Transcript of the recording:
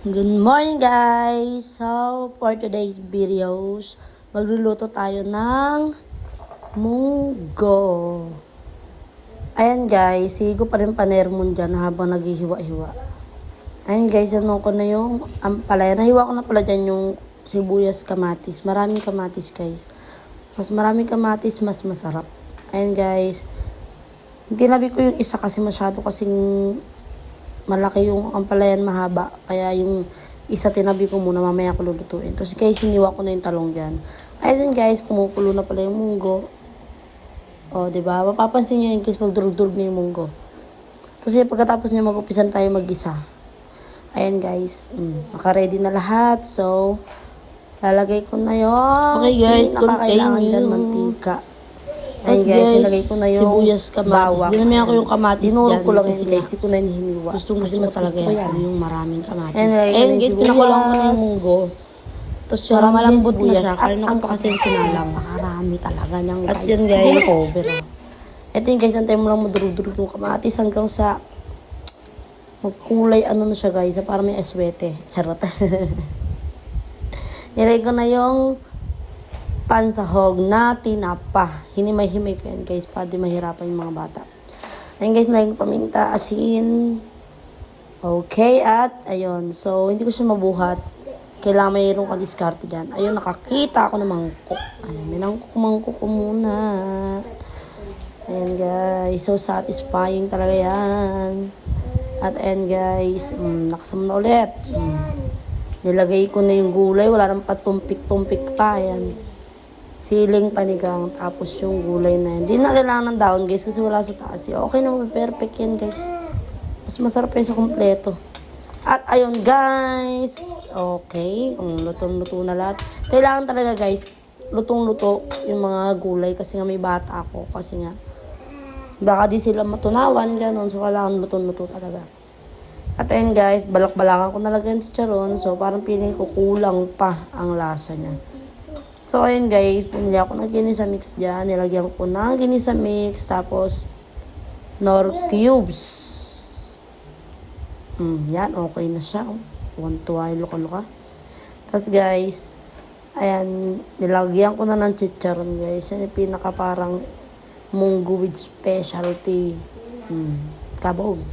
Good morning guys! So, for today's videos, magluluto tayo ng munggo. Ayan guys, sigo pa rin panermon dyan habang naghihiwa-hiwa. Ayan guys, ano ko na yung ampalaya. Nahiwa ko na pala dyan yung sibuyas kamatis. Maraming kamatis guys. Mas maraming kamatis, mas masarap. Ayan guys, tinabi ko yung isa kasi masyado kasing malaki yung ampalayan, mahaba. Kaya yung isa tinabi ko muna, mamaya ko lulutuin. Tapos guys, hiniwa ko na yung talong dyan. Ayun guys, kumukulo na pala yung munggo. O, diba? Mapapansin nyo yun guys, pag durug-durug na yung munggo. Tapos yun, pagkatapos nyo mag-upisan tayo mag-isa. Ayan guys, naka-ready na lahat. So, lalagay ko na yung Okay guys, nakakailangan dyan, mantika. Ayun guys, nilagay ko na yung sibuyas kamatis. bawang. Dinamihan ko yung kamatis Dinuro dyan. ko lang kasi yun guys, di ko na hinihiniwa. Gusto ko kasi talaga gusto ko yan. yung maraming kamatis. Ayun guys, pinakulang ko na yung munggo. Tapos yung Marami malambot din na sibuyas. siya. Kaya At na ko pa kasi yung sinalang. Napakarami talaga niyang guys. At yan guys, hindi na cover. Ito yung guys, antay mo lang madurug-durug yung kamatis hanggang sa magkulay ano na siya guys. Para may aswete. Charot. Nilagay ko na yung pansahog na tinapa. Hinimay-himay ko yan guys para di mahirapan yung mga bata. Ayun guys, nilagay ko paminta, asin. Okay, at ayun. So, hindi ko siya mabuhat. Kailangan mayroon ka diskarte dyan. Ayun, nakakita ako ng mangkok. Ayun, may mangkok ko muna. Ayun guys, so satisfying talaga yan. At ayun guys, nakasama na ulit. Nilagay ko na yung gulay, wala nang patumpik-tumpik pa. Ayan. Siling panigang, tapos yung gulay na yan. Hindi na kailangan ng daon guys kasi wala sa taas. Okay na, perfect yan guys. Mas masarap yan sa kompleto. At ayun guys, okay, lutong-luto na lahat. Kailangan talaga guys, lutong-luto yung mga gulay kasi nga may bata ako. Kasi nga, baka di sila matunawan, gano'n. So kailangan lutong-luto talaga. At ayun guys, balak-balakan ko nalagyan sa charon. So parang feeling ko kulang pa ang lasa niya. So, ayun guys, pumili ako ng ginisa mix dyan. Nilagyan ko ng ginisa mix. Tapos, nor cubes. Yan, okay na siya. Tuwan-tuwa yung luka-luka. Tapos guys, ayan, nilagyan ko na ng chicharon guys. Yan yung pinaka parang munggo with specialty. Kabog.